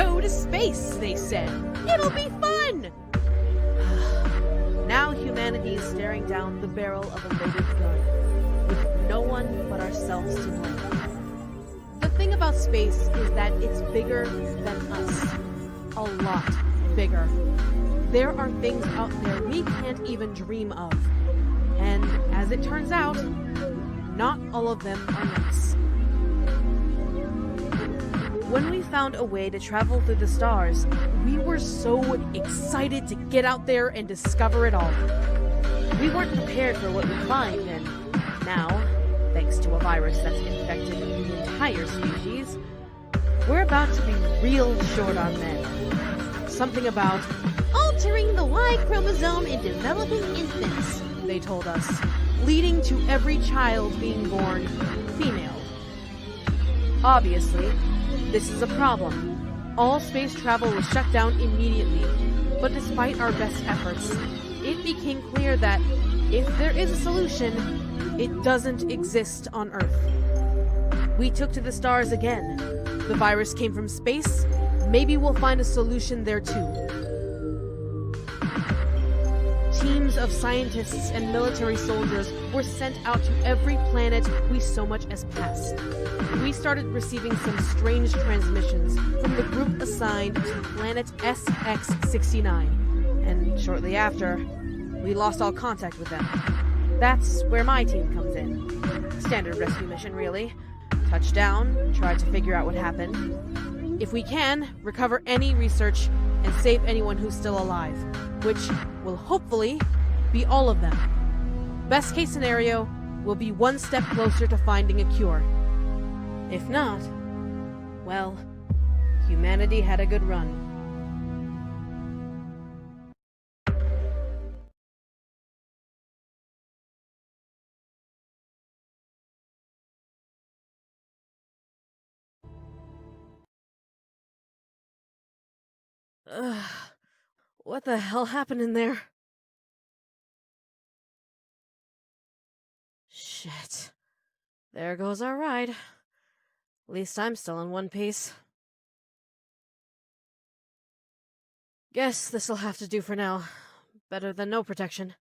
go to space, they said. It'll be fun! Now humanity is staring down the barrel of a loaded gun, with no one but ourselves to blame. The thing about space is that it's bigger than us. A lot bigger. There are things out there we can't even dream of. And as it turns out, not all of them are nice. When we found a way to travel through the stars, we were so excited to get out there and discover it all. We weren't prepared for what we'd find, and now, thanks to a virus that's infected the entire species, we're about to be real short on men. Something about altering the Y chromosome in developing infants, they told us, leading to every child being born female. Obviously, this is a problem. All space travel was shut down immediately, but despite our best efforts, it became clear that if there is a solution, it doesn't exist on Earth. We took to the stars again. The virus came from space. Maybe we'll find a solution there too. Teams of scientists and military soldiers were sent out to every planet we so much as passed. We started receiving some strange transmissions from the group assigned to planet SX-69, and shortly after, we lost all contact with them. That's where my team comes in. Standard rescue mission, really. Touch down, try to figure out what happened. If we can, recover any research and save anyone who's still alive, which will hopefully be all of them. Best case scenario, we'll be one step closer to finding a cure. If not, well, humanity had a good run. What the hell happened in there? Shit. There goes our ride. At least I'm still in one piece. Guess this'll have to do for now. Better than no protection.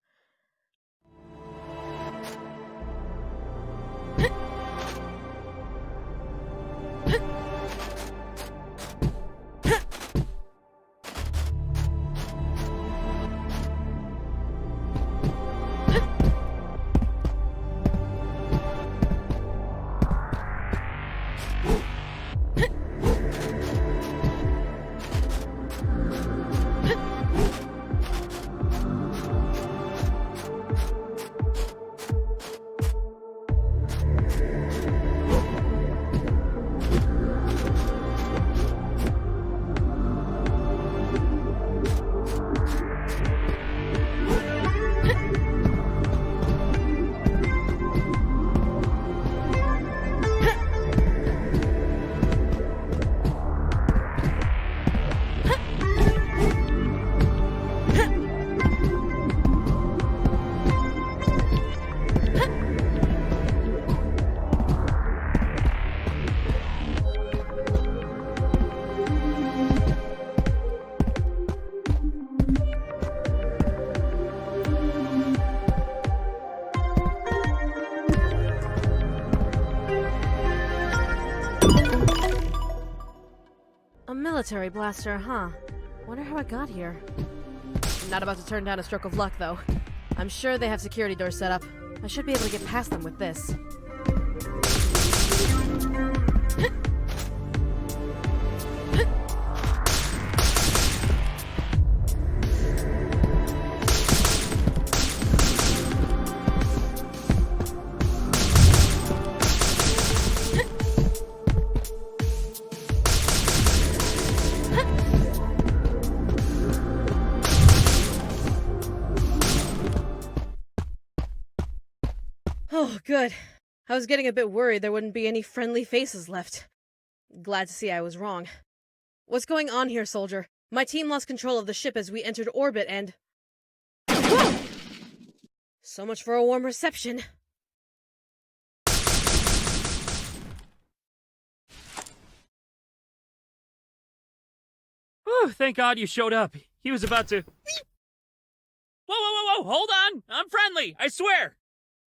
Military blaster, huh? Wonder how it got here. I'm not about to turn down a stroke of luck, though. I'm sure they have security doors set up. I should be able to get past them with this. Oh, good. I was getting a bit worried there wouldn't be any friendly faces left. Glad to see I was wrong. What's going on here, soldier? My team lost control of the ship as we entered orbit and... Whoa! So much for a warm reception. Phew, thank God you showed up. He was about to... Whoa, hold on! I'm friendly, I swear!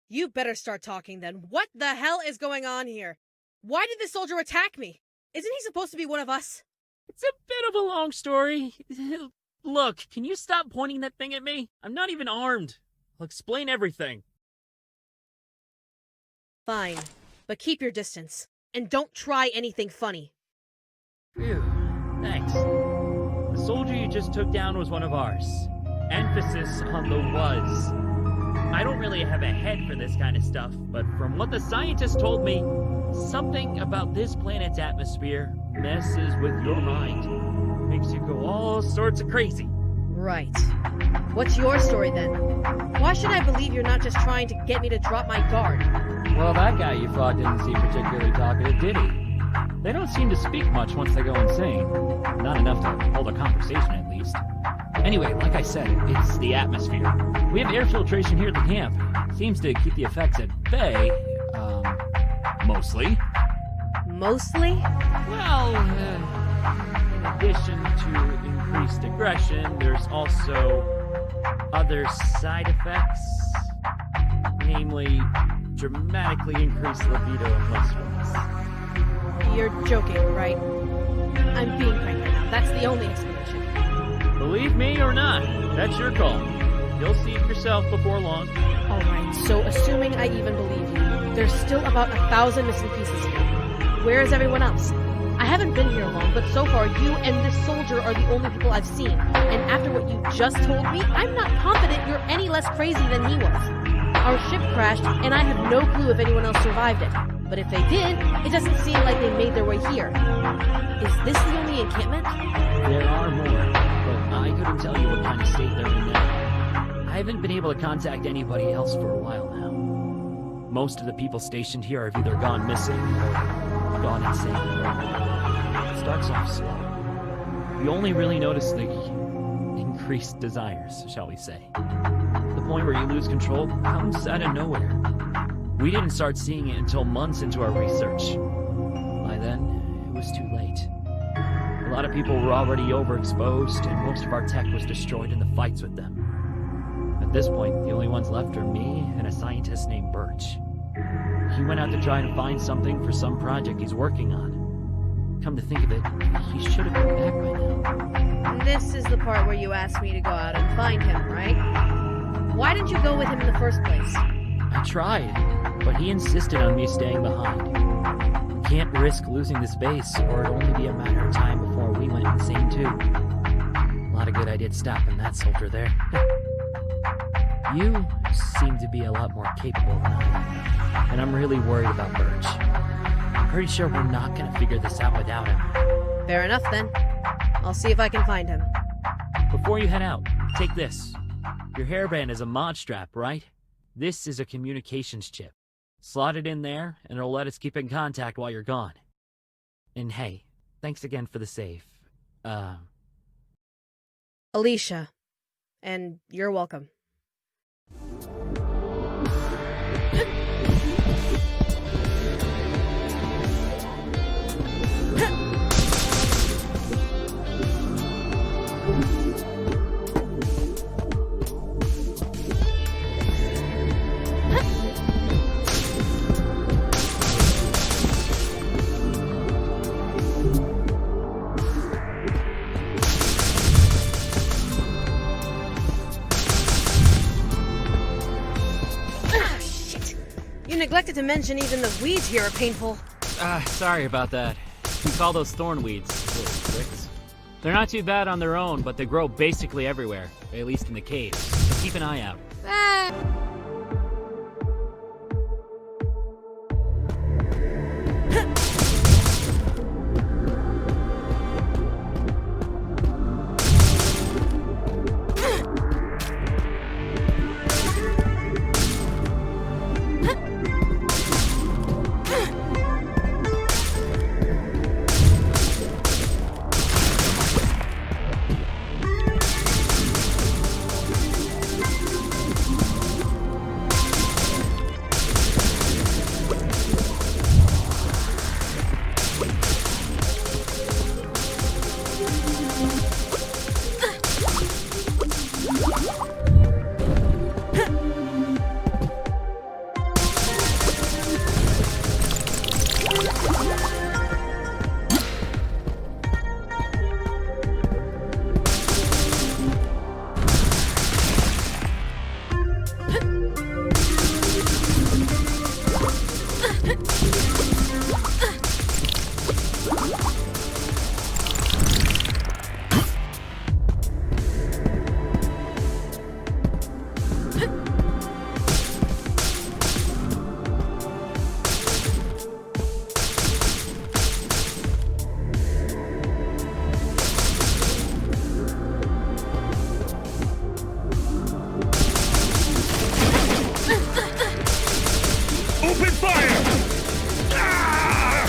You better start talking then. What the hell is going on here? Why did this soldier attack me? Isn't he supposed to be one of us? It's a bit of a long story. Look, can you stop pointing that thing at me? I'm not even armed. I'll explain everything. Fine, but keep your distance. And don't try anything funny. Phew, thanks. The soldier you just took down was one of ours. Emphasis on the was. I don't really have a head for this kind of stuff, but from what the scientists told me, something about this planet's atmosphere messes with your mind. Makes you go all sorts of crazy. Right. What's your story then? Why should I believe you're not just trying to get me to drop my guard? Well, that guy you fought didn't seem particularly talkative, did he? They don't seem to speak much once they go insane. Not enough to hold a conversation, at least. Anyway, like I said, it's the atmosphere. We have air filtration here at the camp. Seems to keep the effects at bay, mostly. Mostly? Well, in addition to increased aggression, there's also other side effects. Namely, dramatically increased libido in most women. You're joking, right? I'm being cranky now. That's the only explanation. Believe me or not, that's your call. You'll see it yourself before long. Alright, so assuming I even believe you, there's still about 1,000 missing pieces here. Where is everyone else? I haven't been here long, but so far you and this soldier are the only people I've seen. And after what you just told me, I'm not confident you're any less crazy than he was. Our ship crashed, and I have no clue if anyone else survived it. But if they did, it doesn't seem like they made their way here. Is this the only encampment? There are more, but I couldn't tell you what kind of state they're in now. I haven't been able to contact anybody else for a while now. Most of the people stationed here have either gone missing or gone insane. It starts off slow. You only really notice the increased desires, shall we say. The point where you lose control comes out of nowhere. We didn't start seeing it until months into our research. By then, it was too late. A lot of people were already overexposed, and most of our tech was destroyed in the fights with them. At this point, the only ones left are me and a scientist named Birch. He went out to try and find something for some project he's working on. Come to think of it, he should have been back by now. This is the part where you asked me to go out and find him, right? Why didn't you go with him in the first place? I tried, but he insisted on me staying behind. We can't risk losing this base, or it'll only be a matter of time before we went insane too. A lot of good I did stopping that soldier there. You seem to be a lot more capable than I am, and I'm really worried about Birch. I'm pretty sure we're not gonna figure this out without him. Fair enough then. I'll see if I can find him. Before you head out, take this. Your hairband is a mod strap, right? This is a communications chip. Slot it in there, and it'll let us keep in contact while you're gone. And hey, thanks again for the save. Alicia. And you're welcome. You neglected to mention even the weeds here are painful. Sorry about that. We call those thorn weeds, little pricks. They're not too bad on their own, but they grow basically everywhere, at least in the caves. So keep an eye out. Open fire! Ah!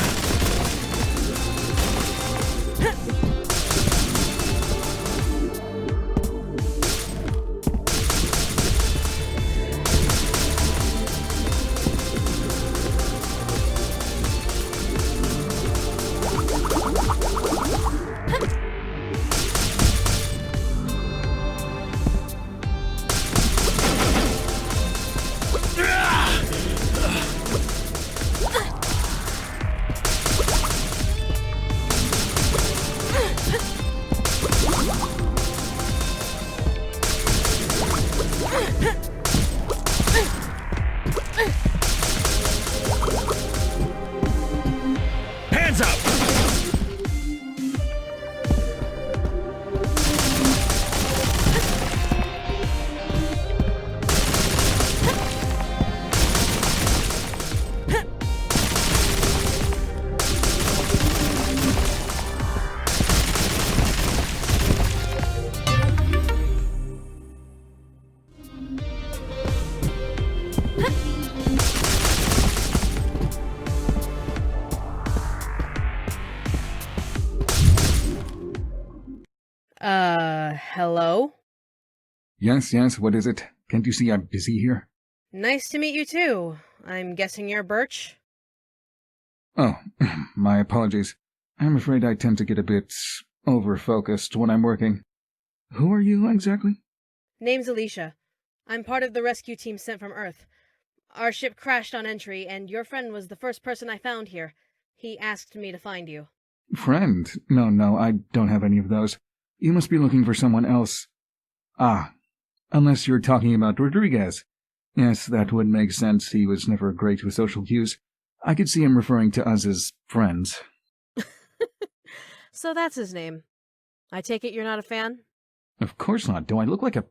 Hands up! Hello? Yes, what is it? Can't you see I'm busy here? Nice to meet you too. I'm guessing you're Birch? Oh, my apologies. I'm afraid I tend to get a bit over-focused when I'm working. Who are you exactly? Name's Alicia. I'm part of the rescue team sent from Earth. Our ship crashed on entry, and your friend was the first person I found here. He asked me to find you. Friend? No, I don't have any of those. You must be looking for someone else. Ah, unless you're talking about Rodriguez. Yes, that would make sense. He was never great with social cues. I could see him referring to us as friends. So that's his name. I take it you're not a fan? Of course not. Do I look like a...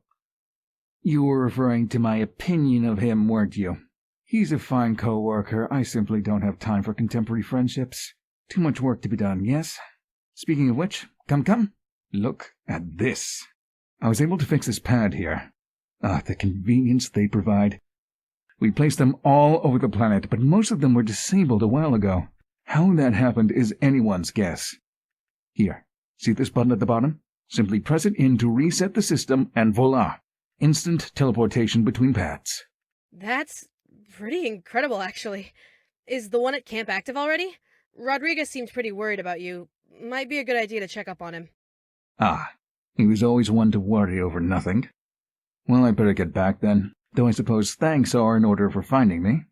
You were referring to my opinion of him, weren't you? He's a fine co-worker. I simply don't have time for contemporary friendships. Too much work to be done, yes? Speaking of which, come. Look at this. I was able to fix this pad here. Ah, the convenience they provide. We placed them all over the planet, but most of them were disabled a while ago. How that happened is anyone's guess. Here, see this button at the bottom? Simply press it in to reset the system, and voila! Instant teleportation between pads. That's pretty incredible, actually. Is the one at camp active already? Rodriguez seems pretty worried about you. Might be a good idea to check up on him. Ah, he was always one to worry over nothing. Well, I better get back then, though I suppose thanks are in order for finding me.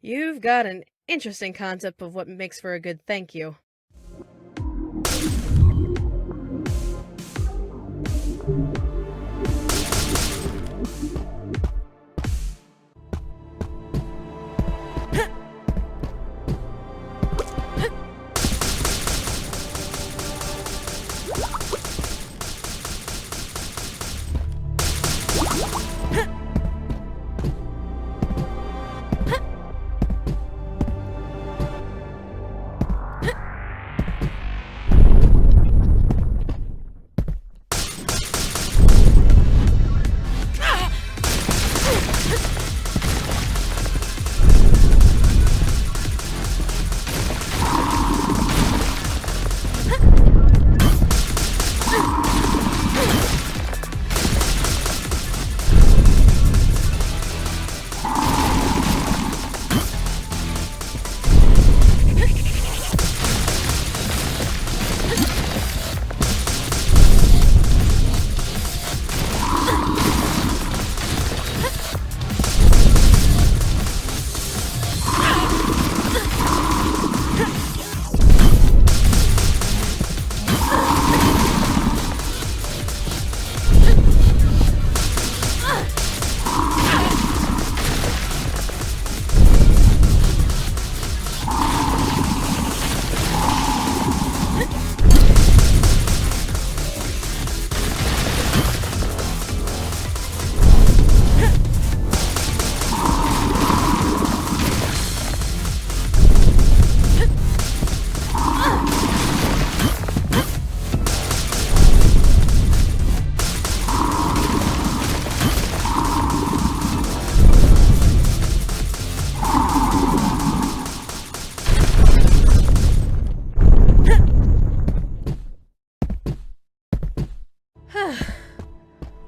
You've got an interesting concept of what makes for a good thank you.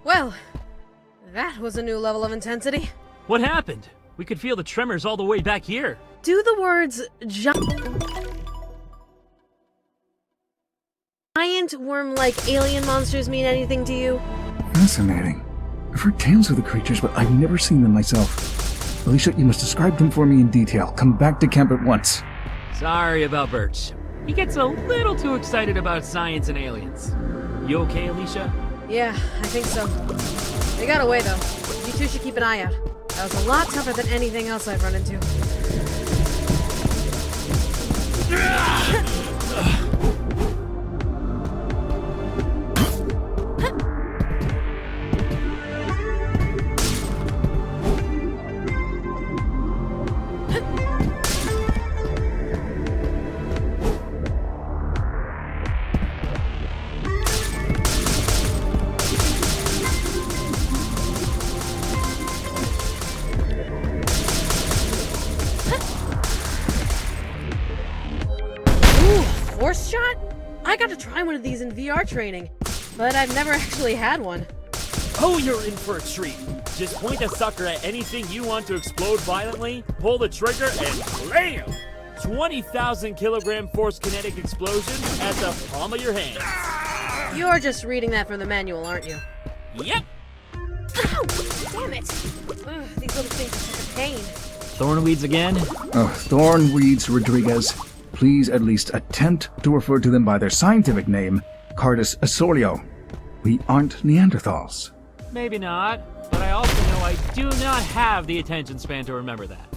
Well, that was a new level of intensity. What happened? We could feel the tremors all the way back here. Do the words giant worm-like alien monsters mean anything to you? Fascinating. I've heard tales of the creatures, but I've never seen them myself. Alicia, you must describe them for me in detail. Come back to camp at once. Sorry about Birch. He gets a little too excited about science and aliens. You okay, Alicia? Yeah, I think so. They got away, though. You two should keep an eye out. That was a lot tougher than anything else I've run into. Force shot? I got to try one of these in VR training, but I've never actually had one. Oh, you're in for a treat. Just point the sucker at anything you want to explode violently, pull the trigger, and blam! 20,000 kilogram force kinetic explosion at the palm of your hand. You're just reading that from the manual, aren't you? Yep. Ow! Damn it! Ugh, these little things are such a pain. Thornweeds again? Thornweeds Rodriguez. Please at least attempt to refer to them by their scientific name, Cardus Asolio. We aren't Neanderthals. Maybe not, but I also know I do not have the attention span to remember that.